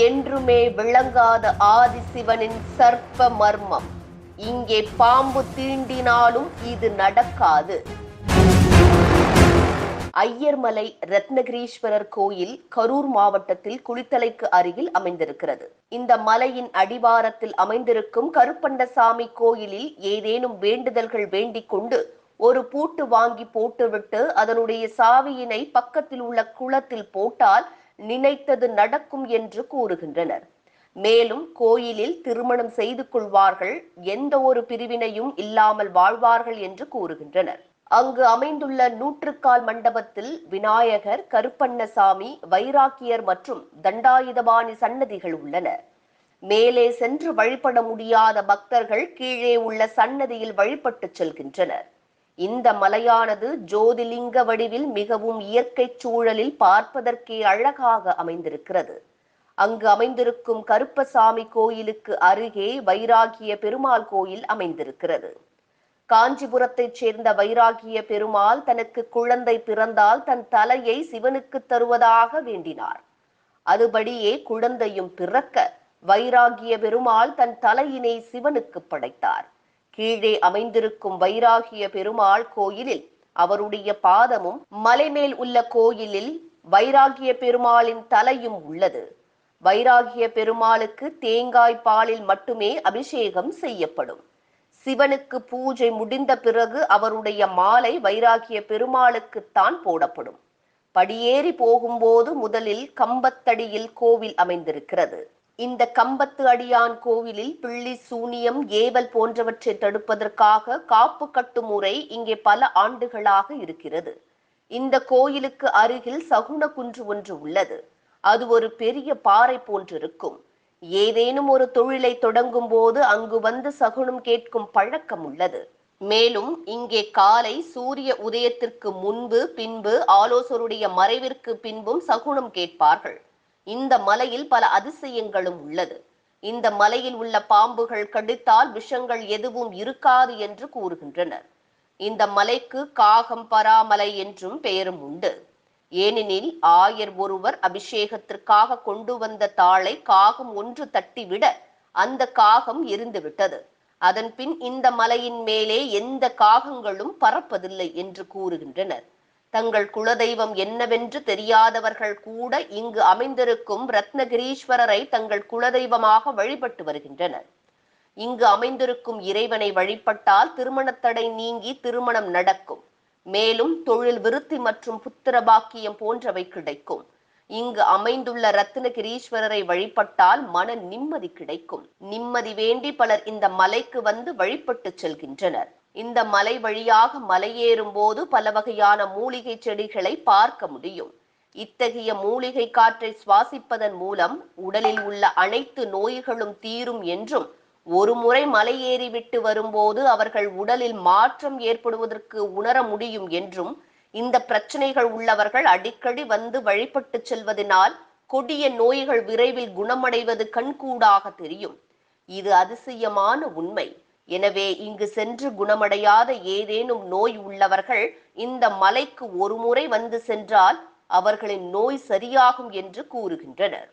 என்றுமே விளங்காத ஆதிசிவனின் சர்ப்ப மர்மம். இங்கே பாம்பு தீண்டினாலும் இது நடக்காது. ஐயர்மலை ரத்னகிரீஸ்வரர் கோயில் கரூர் மாவட்டத்தில் குளித்தலைக்கு அருகில் அமைந்திருக்கிறது. இந்த மலையின் அடிவாரத்தில் அமைந்திருக்கும் கருப்பண்ணசாமி கோயிலில் ஏதேனும் வேண்டுதல்கள் வேண்டிக் கொண்டு ஒரு பூட்டு வாங்கி போட்டுவிட்டு அதனுடைய சாவியினை பக்கத்தில் உள்ள குளத்தில் போட்டால் நினைத்தது நடக்கும் என்று கூறுகின்றனர். மேலும் கோயிலில் திருமணம் செய்து கொள்வார்கள், எந்த ஒரு பிரிவினையும் இல்லாமல் வாழ்வார்கள் என்று கூறுகின்றனர். அங்கு அமைந்துள்ள நூற்றுக்கால் மண்டபத்தில் விநாயகர், கருப்பண்ணசாமி, வைராக்கியர் மற்றும் தண்டாயுதபாணி சன்னதிகள் உள்ளன. மேலே சென்று வழிபட முடியாத பக்தர்கள் கீழே உள்ள சன்னதியில் வழிபட்டு செல்கின்றனர். இந்த மலையானது ஜோதிலிங்க வடிவில் மிகவும் இயற்கை சூழலில் பார்ப்பதற்கே அழகாக அமைந்திருக்கிறது. அங்கு அமைந்திருக்கும் கருப்பசாமி கோயிலுக்கு அருகே வைராகிய பெருமாள் கோயில் அமைந்திருக்கிறது. காஞ்சிபுரத்தைச் சேர்ந்த வைராகிய பெருமாள் தனக்கு குழந்தை பிறந்தால் தன் தலையை சிவனுக்கு தருவதாக வேண்டினார். அதுபடியே குழந்தையும் பிறக்க வைராகிய பெருமாள் தன் தலையினை சிவனுக்கு படைத்தார். கீழே அமைந்திருக்கும் வைராகிய பெருமாள் கோயிலில் அவருடைய பாதமும், மலைமேல் உள்ள கோயிலில் வைராகிய பெருமாளின் தலையும் உள்ளது. வைராகிய பெருமாளுக்கு தேங்காய் பாலில் மட்டுமே அபிஷேகம் செய்யப்படும். சிவனுக்கு பூஜை முடிந்த பிறகு அவருடைய மாலை வைராகிய பெருமாளுக்குத்தான் போடப்படும். படியேறி போகும்போது முதலில் கம்பத்தடியில் கோவில் அமைந்திருக்கிறது. இந்த கம்பத்து அடியான் கோவிலில் பிள்ளி, சூனியம், ஏவல் போன்றவற்றை தடுப்பதற்காக காப்பு கட்டும் முறை இங்கே பல ஆண்டுகளாக இருக்கிறது. இந்த கோயிலுக்கு அருகில் சகுன குன்று ஒன்று உள்ளது. அது ஒரு பெரிய பாறை போன்றிருக்கும். ஏதேனும் ஒரு தொழிலை தொடங்கும் போது அங்கு வந்து சகுனம் கேட்கும் பழக்கம் உள்ளது. மேலும் இங்கே காலை சூரிய உதயத்திற்கு முன்பு, பின்பு, ஆலோசருடைய மறைவிற்கு பின்பும் சகுனம் கேட்பார்கள். இந்த மலையில் பல அதிசயங்களும் உள்ளது. இந்த மலையில் உள்ள பாம்புகள் கடித்தால் விஷங்கள் எதுவும் இருக்காது என்று கூறுகின்றனர். இந்த மலைக்கு காகம் பராமலை என்றும் பெயரும் உண்டு. ஏனெனில் ஆயர் ஒருவர் அபிஷேகத்திற்காக கொண்டு வந்த தாளை காகம் ஒன்று தட்டிவிட அந்த காகம் எரிந்துவிட்டது. அதன் பின் இந்த மலையின் மேலே எந்த காகங்களும் பறப்பதில்லை என்று கூறுகின்றனர். தங்கள் குலதெய்வம் என்னவென்று தெரியாதவர்கள் கூட இங்கு அமைந்திருக்கும் ரத்னகிரீஸ்வரரை தங்கள் குலதெய்வமாக வழிபட்டு வருகின்றனர். இங்கு அமைந்திருக்கும் இறைவனை வழிபட்டால் திருமணத்தடை நீங்கி திருமணம் நடக்கும். மேலும் தொழில் விருத்தி மற்றும் புத்திர பாக்கியம் போன்றவை கிடைக்கும். இங்கு அமைந்துள்ள ரத்னகிரீஸ்வரரை வழிபட்டால் மன நிம்மதி கிடைக்கும். நிம்மதி வேண்டி பலர் இந்த மலைக்கு வந்து வழிபட்டு செல்கின்றனர். இந்த மலை வழியாக மலையேறும் போது பல வகையான மூலிகை செடிகளை பார்க்க முடியும். இத்தகைய மூலிகை காற்றை சுவாசிப்பதன் மூலம் உடலில் உள்ள அனைத்து நோய்களும் தீரும் என்றும், ஒரு முறை மலையேறிவிட்டு வரும்போது அவர்கள் உடலில் மாற்றம் ஏற்படுவதற்கு உணர முடியும் என்றும், இந்த பிரச்சனைகள் உள்ளவர்கள் அடிக்கடி வந்து வழிபட்டு செல்வதனால் கொடிய நோய்கள் விரைவில் குணமடைவது கண்கூடாக தெரியும். இது அதிசயமான உண்மை. எனவே இங்கு சென்று குணமடையாத ஏதேனும் நோய் உள்ளவர்கள் இந்த மலைக்கு ஒரு முறை வந்து சென்றால் அவர்களின் நோய் சரியாகும் என்று கூறுகின்றனர்.